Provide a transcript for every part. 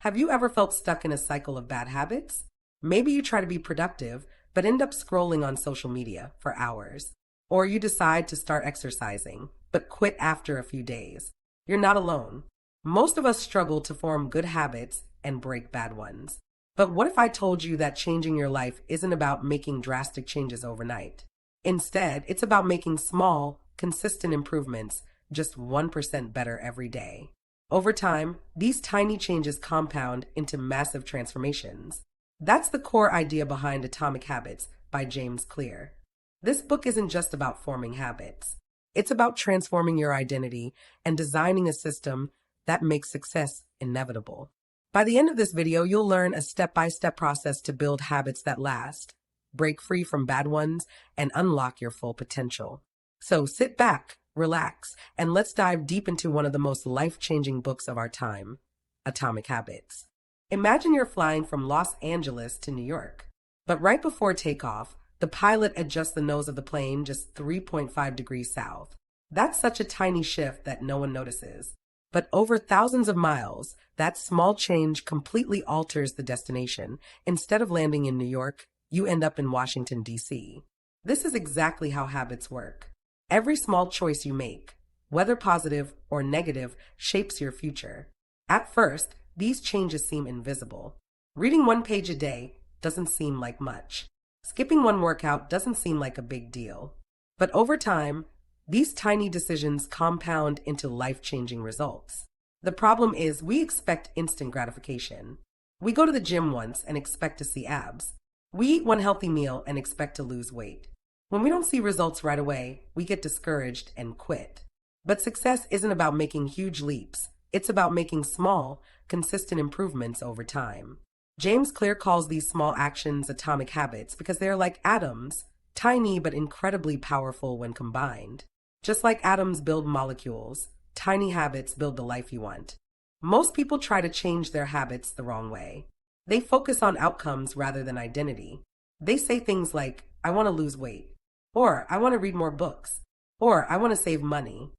Have you ever felt stuck in a cycle of bad habits? Maybe you try to be productive, but end up scrolling on social media for hours. Or you decide to start exercising, but quit after a few days. You're not alone. Most of us struggle to form good habits and break bad ones. But what if I told you that changing your life isn't about making drastic changes overnight? Instead, it's about making small, consistent improvements just 1% better every day. Over time, these tiny changes compound into massive transformations. That's the core idea behind Atomic Habits by James Clear. This book isn't just about forming habits. It's about transforming your identity and designing a system that makes success inevitable. By the end of this video, you'll learn a step-by-step process to build habits that last, break free from bad ones, and unlock your full potential. So sit back, relax, and let's dive deep into one of the most life-changing books of our time, Atomic Habits. Imagine you're flying from Los Angeles to New York, but right before takeoff, the pilot adjusts the nose of the plane just 3.5 degrees south. That's such a tiny shift that no one notices. But over thousands of miles, that small change completely alters the destination. Instead of landing in New York, you end up in Washington, D.C. This is exactly how habits work. Every small choice you make, whether positive or negative, shapes your future. At first, these changes seem invisible. Reading one page a day doesn't seem like much. Skipping one workout doesn't seem like a big deal. But over time, these tiny decisions compound into life-changing results. The problem is we expect instant gratification. We go to the gym once and expect to see abs. We eat one healthy meal and expect to lose weight. When we don't see results right away, we get discouraged and quit. But success isn't about making huge leaps. It's about making small, consistent improvements over time. James Clear calls these small actions atomic habits because they're like atoms, tiny but incredibly powerful when combined. Just like atoms build molecules, tiny habits build the life you want. Most people try to change their habits the wrong way. They focus on outcomes rather than identity. They say things like, I want to lose weight, or I want to read more books, or I want to save money.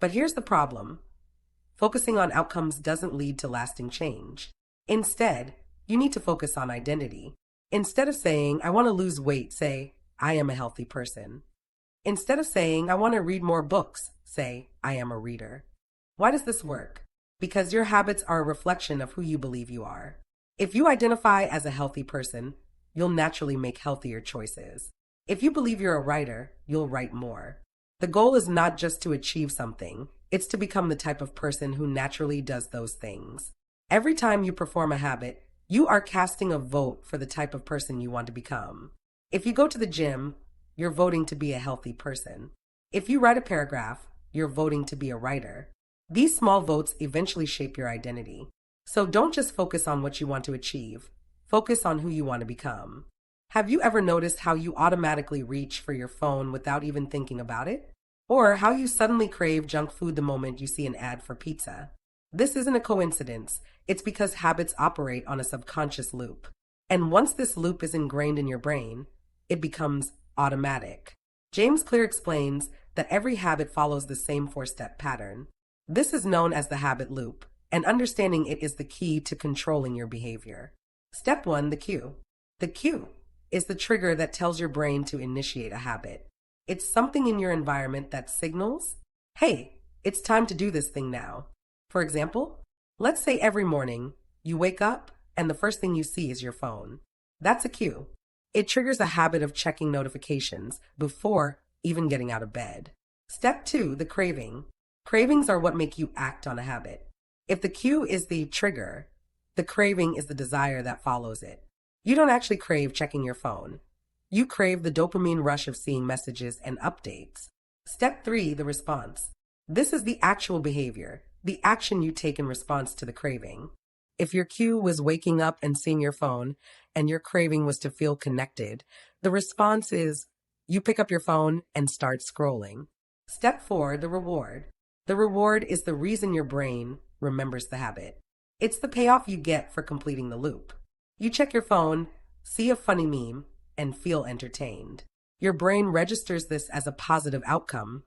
But here's the problem. Focusing on outcomes doesn't lead to lasting change. Instead, you need to focus on identity. Instead of saying, I want to lose weight, say, I am a healthy person. Instead of saying, I want to read more books, say, I am a reader. Why does this work? Because your habits are a reflection of who you believe you are. If you identify as a healthy person, you'll naturally make healthier choices. If you believe you're a writer, you'll write more. The goal is not just to achieve something, it's to become the type of person who naturally does those things. Every time you perform a habit, you are casting a vote for the type of person you want to become. If you go to the gym, you're voting to be a healthy person. If you write a paragraph, you're voting to be a writer. These small votes eventually shape your identity. So don't just focus on what you want to achieve. Focus on who you want to become. Have you ever noticed how you automatically reach for your phone without even thinking about it? Or how you suddenly crave junk food the moment you see an ad for pizza? This isn't a coincidence. It's because habits operate on a subconscious loop. And once this loop is ingrained in your brain, it becomes automatic. James Clear explains that every habit follows the same four-step pattern. This is known as the habit loop, and understanding it is the key to controlling your behavior. Step 1, the cue. The cue is the trigger that tells your brain to initiate a habit. It's something in your environment that signals, hey, it's time to do this thing now. For example, let's say every morning you wake up and the first thing you see is your phone. That's a cue. It triggers a habit of checking notifications before even getting out of bed. Step 2, the craving. Cravings are what make you act on a habit. If the cue is the trigger, the craving is the desire that follows it. You don't actually crave checking your phone. You crave the dopamine rush of seeing messages and updates. Step 3, the response. This is the actual behavior, the action you take in response to the craving. If your cue was waking up and seeing your phone, and your craving was to feel connected, the response is you pick up your phone and start scrolling. Step 4, the reward. The reward is the reason your brain remembers the habit. It's the payoff you get for completing the loop. You check your phone, see a funny meme, and feel entertained. Your brain registers this as a positive outcome,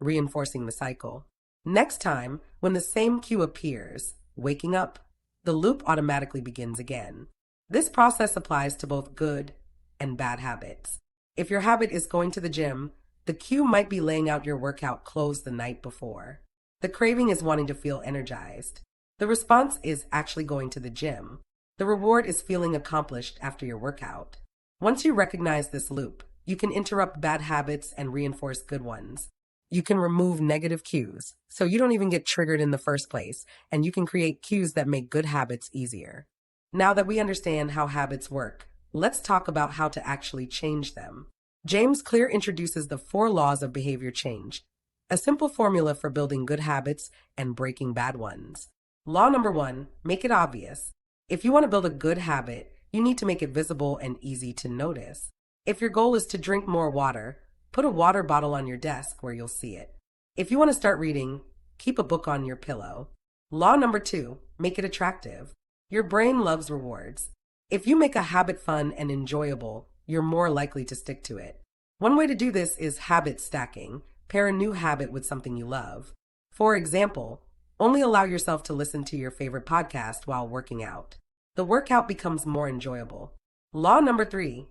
reinforcing the cycle. Next time, when the same cue appears, waking up, the loop automatically begins again. This process applies to both good and bad habits. If your habit is going to the gym, the cue might be laying out your workout clothes the night before. The craving is wanting to feel energized. The response is actually going to the gym. The reward is feeling accomplished after your workout. Once you recognize this loop, you can interrupt bad habits and reinforce good ones. You can remove negative cues, so you don't even get triggered in the first place, and you can create cues that make good habits easier. Now that we understand how habits work, let's talk about how to actually change them. James Clear introduces the 4 laws of behavior change, a simple formula for building good habits and breaking bad ones. Law number 1, make it obvious. If you want to build a good habit, you need to make it visible and easy to notice. If your goal is to drink more water, put a water bottle on your desk where you'll see it. If you want to start reading, keep a book on your pillow. Law number 2, make it attractive. Your brain loves rewards. If you make a habit fun and enjoyable, you're more likely to stick to it. One way to do this is habit stacking. Pair a new habit with something you love. For example, only allow yourself to listen to your favorite podcast while working out. The workout becomes more enjoyable. Law number 3,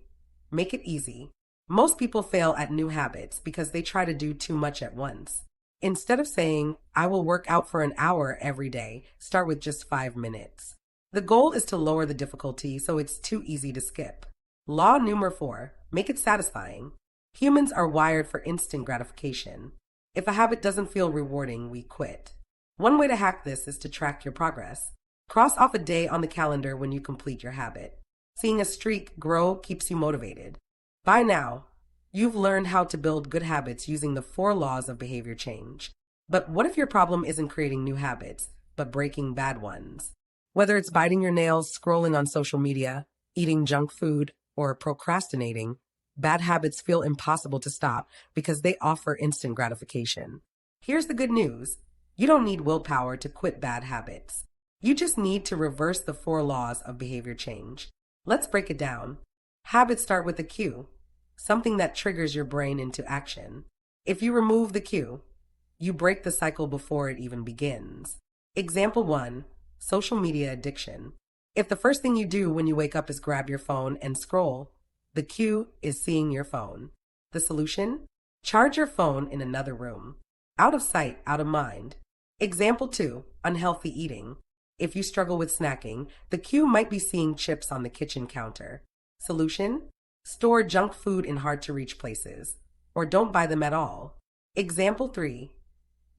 make it easy. Most people fail at new habits because they try to do too much at once. Instead of saying, I will work out for an hour every day, start with just 5 minutes. The goal is to lower the difficulty so it's too easy to skip. Law number 4, make it satisfying. Humans are wired for instant gratification. If a habit doesn't feel rewarding, we quit. One way to hack this is to track your progress. Cross off a day on the calendar when you complete your habit. Seeing a streak grow keeps you motivated. By now, you've learned how to build good habits using the 4 laws of behavior change. But what if your problem isn't creating new habits, but breaking bad ones? Whether it's biting your nails, scrolling on social media, eating junk food, or procrastinating, bad habits feel impossible to stop because they offer instant gratification. Here's the good news. You don't need willpower to quit bad habits. You just need to reverse the 4 laws of behavior change. Let's break it down. Habits start with a cue, something that triggers your brain into action. If you remove the cue, you break the cycle before it even begins. Example 1, social media addiction. If the first thing you do when you wake up is grab your phone and scroll, the cue is seeing your phone. The solution? Charge your phone in another room. Out of sight, out of mind. Example 2, unhealthy eating. If you struggle with snacking, the cue might be seeing chips on the kitchen counter. Solution? Store junk food in hard-to-reach places, or don't buy them at all. Example 3,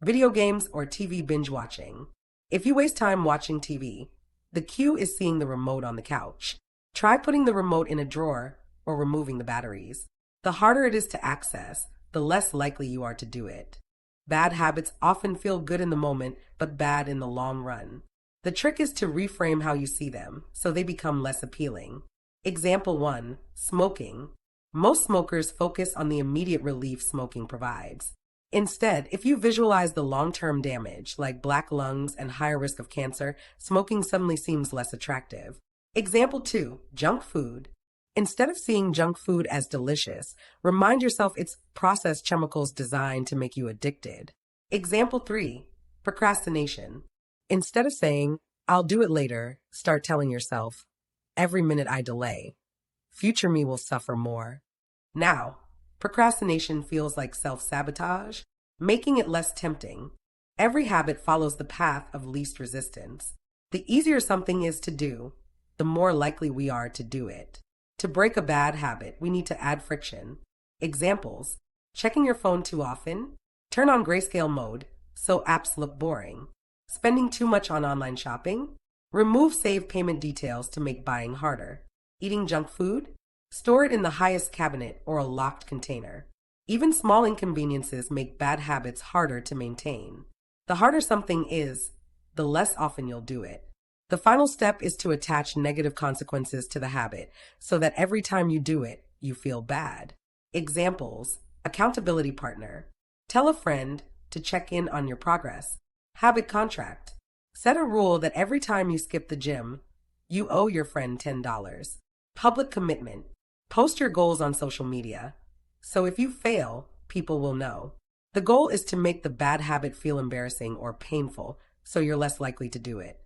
video games or TV binge watching. If you waste time watching TV, the cue is seeing the remote on the couch. Try putting the remote in a drawer or removing the batteries. The harder it is to access, the less likely you are to do it. Bad habits often feel good in the moment, but bad in the long run. The trick is to reframe how you see them, so they become less appealing. Example 1, smoking. Most smokers focus on the immediate relief smoking provides. Instead, if you visualize the long-term damage, like black lungs and higher risk of cancer, smoking suddenly seems less attractive. Example 2, junk food. Instead of seeing junk food as delicious, remind yourself it's processed chemicals designed to make you addicted. Example 3, procrastination. Instead of saying, I'll do it later, start telling yourself, every minute I delay, future me will suffer more. Now, procrastination feels like self-sabotage, making it less tempting. Every habit follows the path of least resistance. The easier something is to do, the more likely we are to do it. To break a bad habit, we need to add friction. Examples: checking your phone too often, turn on grayscale mode so apps look boring, spending too much on online shopping, remove saved payment details to make buying harder, eating junk food, store it in the highest cabinet or a locked container. Even small inconveniences make bad habits harder to maintain. The harder something is, the less often you'll do it. The final step is to attach negative consequences to the habit so that every time you do it, you feel bad. Examples: accountability partner. Tell a friend to check in on your progress. Habit contract. Set a rule that every time you skip the gym, you owe your friend $10. Public commitment. Post your goals on social media, so if you fail, people will know. The goal is to make the bad habit feel embarrassing or painful, so you're less likely to do it.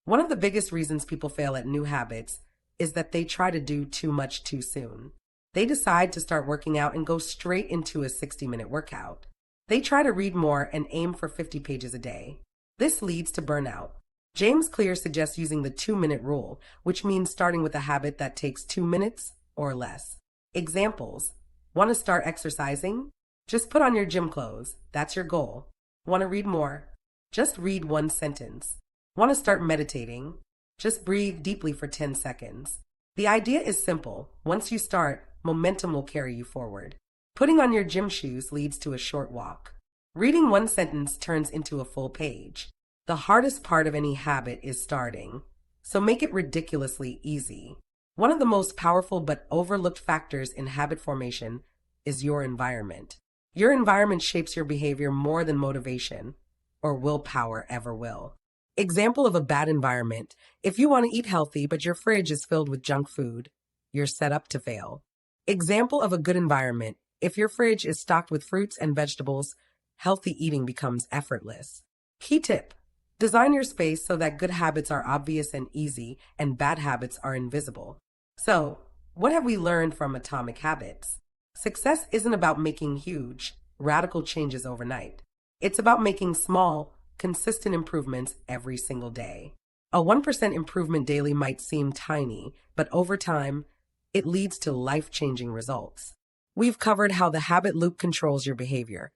One of the biggest reasons people fail at new habits is that they try to do too much too soon. They decide to start working out and go straight into a 60-minute workout. They try to read more and aim for 50 pages a day. This leads to burnout. James Clear suggests using the 2-minute rule, which means starting with a habit that takes 2 minutes or less. Examples: want to start exercising? Just put on your gym clothes. That's your goal. Want to read more? Just read 1 sentence. Want to start meditating? Just breathe deeply for 10 seconds. The idea is simple. Once you start, momentum will carry you forward. Putting on your gym shoes leads to a short walk. Reading 1 sentence turns into a full page. The hardest part of any habit is starting, so make it ridiculously easy. One of the most powerful but overlooked factors in habit formation is your environment. Your environment shapes your behavior more than motivation or willpower ever will. Example of a bad environment: if you want to eat healthy but your fridge is filled with junk food, you're set up to fail. Example of a good environment: if your fridge is stocked with fruits and vegetables, healthy eating becomes effortless. Key tip: design your space so that good habits are obvious and easy, and bad habits are invisible. So, what have we learned from Atomic Habits? Success isn't about making huge, radical changes overnight. It's about making small, consistent improvements every single day. A 1% improvement daily might seem tiny, but over time, it leads to life-changing results. We've covered how the habit loop controls your behavior,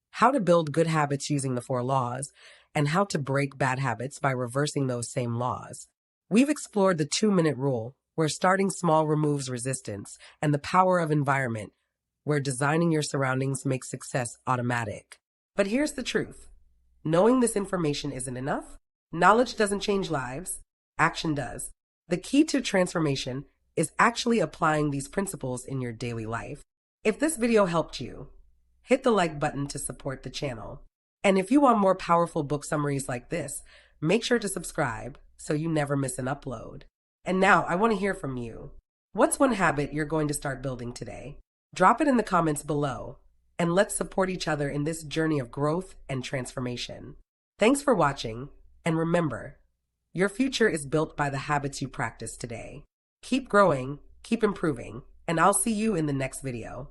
how to build good habits using the 4 laws, and how to break bad habits by reversing those same laws. We've explored the 2-minute rule, where starting small removes resistance, and the power of environment, where designing your surroundings makes success automatic. But here's the truth. Knowing this information isn't enough. Knowledge doesn't change lives. Action does. The key to transformation is actually applying these principles in your daily life. If this video helped you, hit the like button to support the channel. And if you want more powerful book summaries like this, make sure to subscribe so you never miss an upload. And now I want to hear from you. What's one habit you're going to start building today? Drop it in the comments below, and let's support each other in this journey of growth and transformation. Thanks for watching, and remember, your future is built by the habits you practice today. Keep growing, keep improving, and I'll see you in the next video.